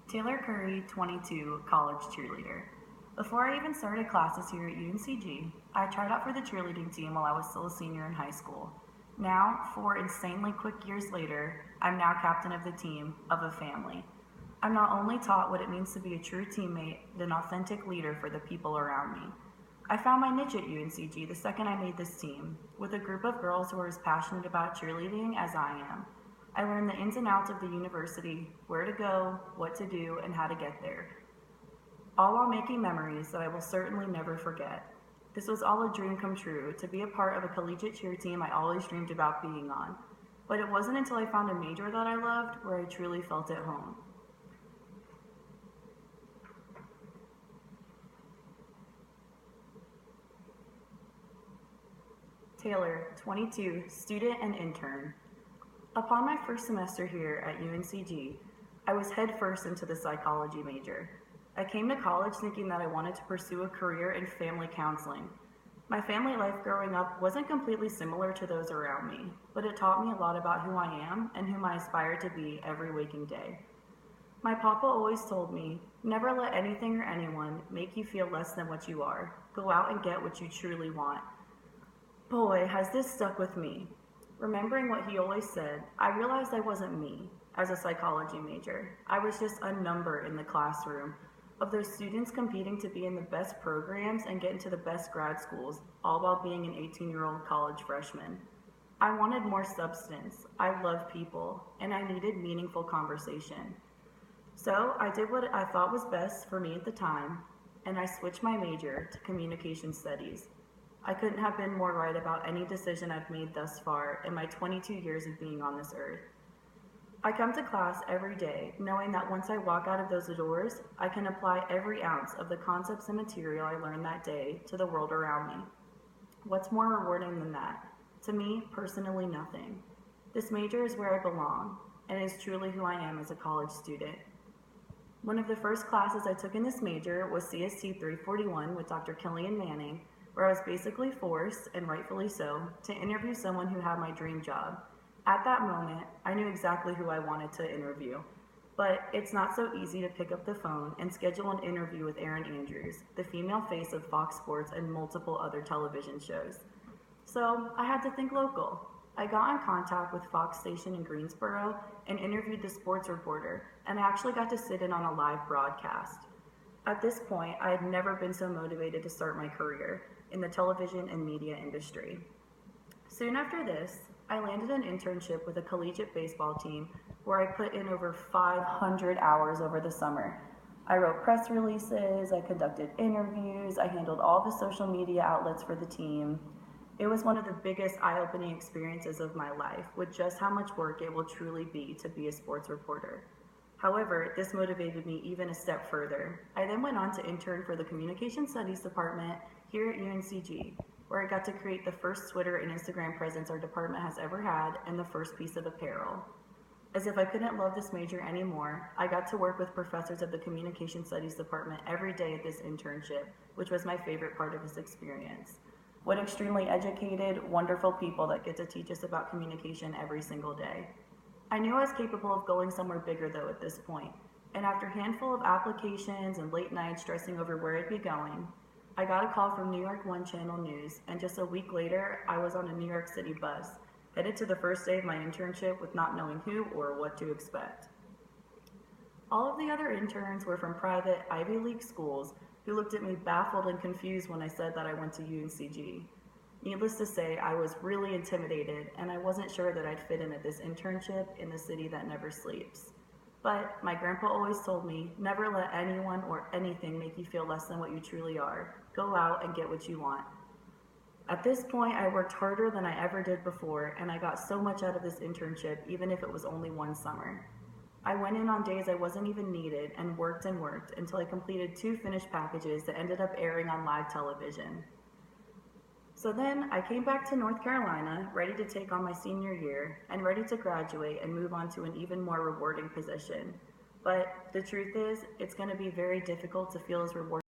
Taylor Curry, 22, college cheerleader. Before I even started classes here at UNCG, I tried out for the cheerleading team while I was still a senior in high school. Now, 4 insanely quick years later, I'm now captain of the team of a family. I'm not only taught what it means to be a true teammate, but an authentic leader for the people around me. I found my niche at UNCG the second I made this team, with a group of girls who are as passionate about cheerleading as I am. I learned the ins and outs of the university, where to go, what to do, and how to get there, all while making memories that I will certainly never forget. This was all a dream come true, to be a part of a collegiate cheer team I always dreamed about being on. But it wasn't until I found a major that I loved where I truly felt at home. Taylor, 22, student and intern. Upon my first semester here at UNCG, I was headfirst into the psychology major. I came to college thinking that I wanted to pursue a career in family counseling. My family life growing up wasn't completely similar to those around me, but it taught me a lot about who I am and whom I aspire to be every waking day. My papa always told me, never let anything or anyone make you feel less than what you are. Go out and get what you truly want. Boy, has this stuck with me. Remembering what he always said, I realized I wasn't me as a psychology major. I was just a number in the classroom of those students competing to be in the best programs and get into the best grad schools, all while being an 18-year-old college freshman. I wanted more substance. I love people, and I needed meaningful conversation. So I did what I thought was best for me at the time, and I switched my major to communication studies. I couldn't have been more right about any decision I've made thus far in my 22 years of being on this earth. I come to class every day knowing that once I walk out of those doors, I can apply every ounce of the concepts and material I learned that day to the world around me. What's more rewarding than that? To me, personally, nothing. This major is where I belong, and is truly who I am as a college student. One of the first classes I took in this major was CST 341 with Dr. Killian Manning, where I was basically forced, and rightfully so, to interview someone who had my dream job. At that moment, I knew exactly who I wanted to interview, but it's not so easy to pick up the phone and schedule an interview with Erin Andrews, the female face of Fox Sports and multiple other television shows. So I had to think local. I got in contact with Fox Station in Greensboro and interviewed the sports reporter, and I actually got to sit in on a live broadcast. At this point, I had never been so motivated to start my career in the television and media industry. Soon after this, I landed an internship with a collegiate baseball team where I put in over 500 hours over the summer. I wrote press releases, I conducted interviews, I handled all the social media outlets for the team. It was one of the biggest eye-opening experiences of my life, with just how much work it will truly be to be a sports reporter. However, this motivated me even a step further. I then went on to intern for the Communication Studies Department here at UNCG, where I got to create the first Twitter and Instagram presence our department has ever had and the first piece of apparel. As if I couldn't love this major anymore, I got to work with professors of the Communication Studies Department every day at this internship, which was my favorite part of this experience. What extremely educated, wonderful people that get to teach us about communication every single day. I knew I was capable of going somewhere bigger though at this point, and after a handful of applications and late nights stressing over where I'd be going, I got a call from New York One Channel News, and just a week later, I was on a New York City bus, headed to the first day of my internship with not knowing who or what to expect. All of the other interns were from private Ivy League schools who looked at me baffled and confused when I said that I went to UNCG. Needless to say, I was really intimidated, and I wasn't sure that I'd fit in at this internship in the city that never sleeps. But my grandpa always told me, never let anyone or anything make you feel less than what you truly are. Go out and get what you want. At this point, I worked harder than I ever did before, and I got so much out of this internship, even if it was only one summer. I went in on days I wasn't even needed and worked until I completed 2 finished packages that ended up airing on live television. So then I came back to North Carolina, ready to take on my senior year and ready to graduate and move on to an even more rewarding position. But the truth is, it's going to be very difficult to feel as rewarding